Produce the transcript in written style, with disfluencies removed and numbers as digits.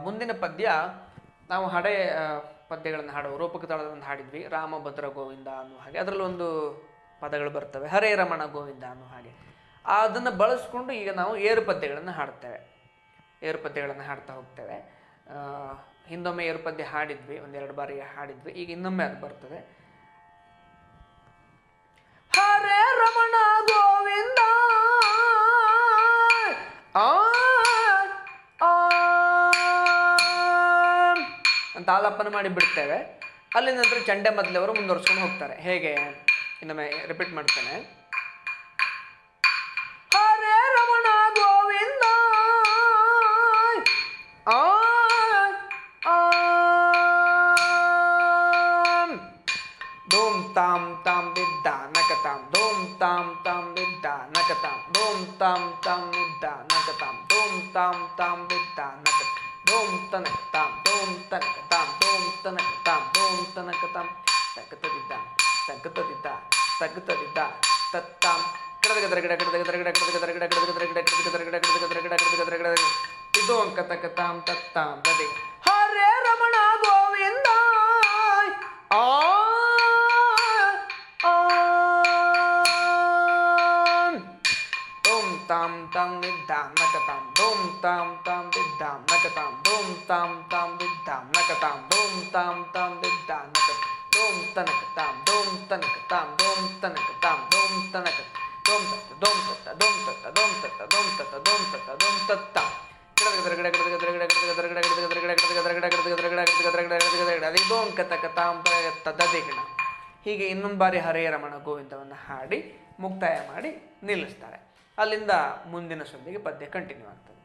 ಮುಂದಿನ ಪದ್ಯ ನಾವು ಪದ್ಯಗಳನ್ನು ಹಾಡುವ ರೂಪಕ ತಾಳವನ್ನು ಹಾಡಿದ್ವಿ. ರಾಮಭದ್ರ ಗೋವಿಂದ ಅನ್ನೋ ಹಾಗೆ ಅದರಲ್ಲಿ ಒಂದು ಪದಗಳು ಬರ್ತವೆ, ಹರೇ ರಮಣ ಗೋವಿಂದ ಅನ್ನೋ ಹಾಗೆ. ಅದನ್ನು ಬಳಸ್ಕೊಂಡು ಈಗ ನಾವು ಏರು ಪದ್ಯಗಳನ್ನು ಹಾಡ್ತೇವೆ, ಏರು ಪದ್ಯಗಳನ್ನು ಹಾಡ್ತಾ ಹೋಗ್ತೇವೆ. ಹಿಂದೊಮ್ಮೆ ಏರು ಪದ್ಯ ಹಾಡಿದ್ವಿ, ಒಂದೆರಡು ಬಾರಿ ಹಾಡಿದ್ವಿ. ಈಗ ಇನ್ನೊಮ್ಮೆ ಅದು ಬರ್ತದೆ. ಹರೇ ರಮಣ ಗೋವಿಂದ ಅಂತ ಆಲಾಪನ ಮಾಡಿ ಬಿಡ್ತೇವೆ. ಅಲ್ಲಿ ನಂತರ ಚಂಡೆ ಮದ್ಲೆಯವರು ಮುಂದುವರ್ಸ್ಕೊಂಡು ಹೋಗ್ತಾರೆ. ಹೇಗೆ? ಇನ್ನೊಮ್ಮೆ ರಿಪೀಟ್ ಮಾಡ್ತೇನೆ. ಹರೇ ರಮಣ ಗೋವಿಂದ ಧೂಮ್ ತಾಮ್ ತಾಮ್ ದಿದ್ದ ನಕತಾಮ್ ಧೂಮ್ ತಾಮ್ ತಾಮ್ ದಿದ್ದ ನಕತಾಮ್ ಧೂಮ್ ತಾಮ್ ತಾಮ್ ದಿದ್ದ ನಕತಾಮ್ ಧೂಮ್ ತಾಮ್ ತಾಮ್ ದಿದ್ದ ನಕತಾಮ್ ಧೂಮ್ ತನಕತಾಮ್ ಧೂಮ್ ತನಕತಾಮ್ ಧೂಮ್ ತನಕತಾಮ್ ಧೂಮ್ ತನಕತಾಮ್ ತಕತದಿದ್ದ ತಕತದಿದ್ದ ತಕತದಿದ್ದ ತತ್ತಾಮ್ ಕಡದಗದರಗಡ ಕಡದಗದರಗಡ ಕಡದಗದರಗಡ ಕಡದಗದರಗಡ ಕಡದಗದರಗಡ ಕಡದಗದರಗಡ ಕಡದಗದರಗಡ ಇದು ಅಂಕ ತಕತಾಮ್ ತತ್ತಾಮ್ ತದಿ. ಹರೇ ರಮಣ ಗೋವಿಂದ ತಾಮ್ ತಾಮ್ ದಿದ್ದಾಂ ನಕತಾಂ ಧೂಮ್ ತಾಮ್ ತಾಮ್ ದಿದ್ದಾಂ ನಕತಾಂ ಧೂಮ್ ತಾಮ್ ತಾಮ್ ದಿದ್ದಾಂ ನಕತಾಂ ಧೂಮ್ ತಾಮ್ ತಾಮ್ ದಿದ್ದಾಂ ನಕತಾಂ ಧೂಮ್ ತನಕತಾಂ ಧೂಮ್ ತನಕತಾಂ ಧೂಮ್ ತನಕತಾಂ ಧೂಮ್ ತನಕ ಧೂಮ್ ತತ್ತ ಧೂಮ್ ತತ್ತ ಧೂಮ್ ತತ್ತ ಧೂಮ್ ತತ್ತ ಧೂಮ್ ತತ್ತ ಧೂಮ್ ತತ್ತ ಧೂಮ್ ತತ್ತ ಗಡಗದರಗಡ ಗಡಗದರಗಡ ಗಡಗದರಗಡ ಗಡಗದರಗಡ ಗಡಗದರಗಡ ಗಡಗದರಗಡ ಗಡಗದರಗಡ ಗಡಗದರಗಡ ಅದು ಅಂಕ ತಕತಾಂ ತದದಿಗಣ. ಹೀಗೆ ಇನ್ನೊಂದು ಬಾರಿ ಹರೇ ರಮಣ ಗೋವಿಂದವನ್ನು ಹಾಡಿ ಮುಕ್ತಾಯ ಮಾಡಿ ನಿಲ್ಲಿಸ್ತಾರೆ. ಅಲ್ಲಿಂದ ಮುಂದಿನ ಸಂಧಿಗೆ ಪದ್ಯ ಕಂಟಿನ್ಯೂ ಆಗ್ತದೆ.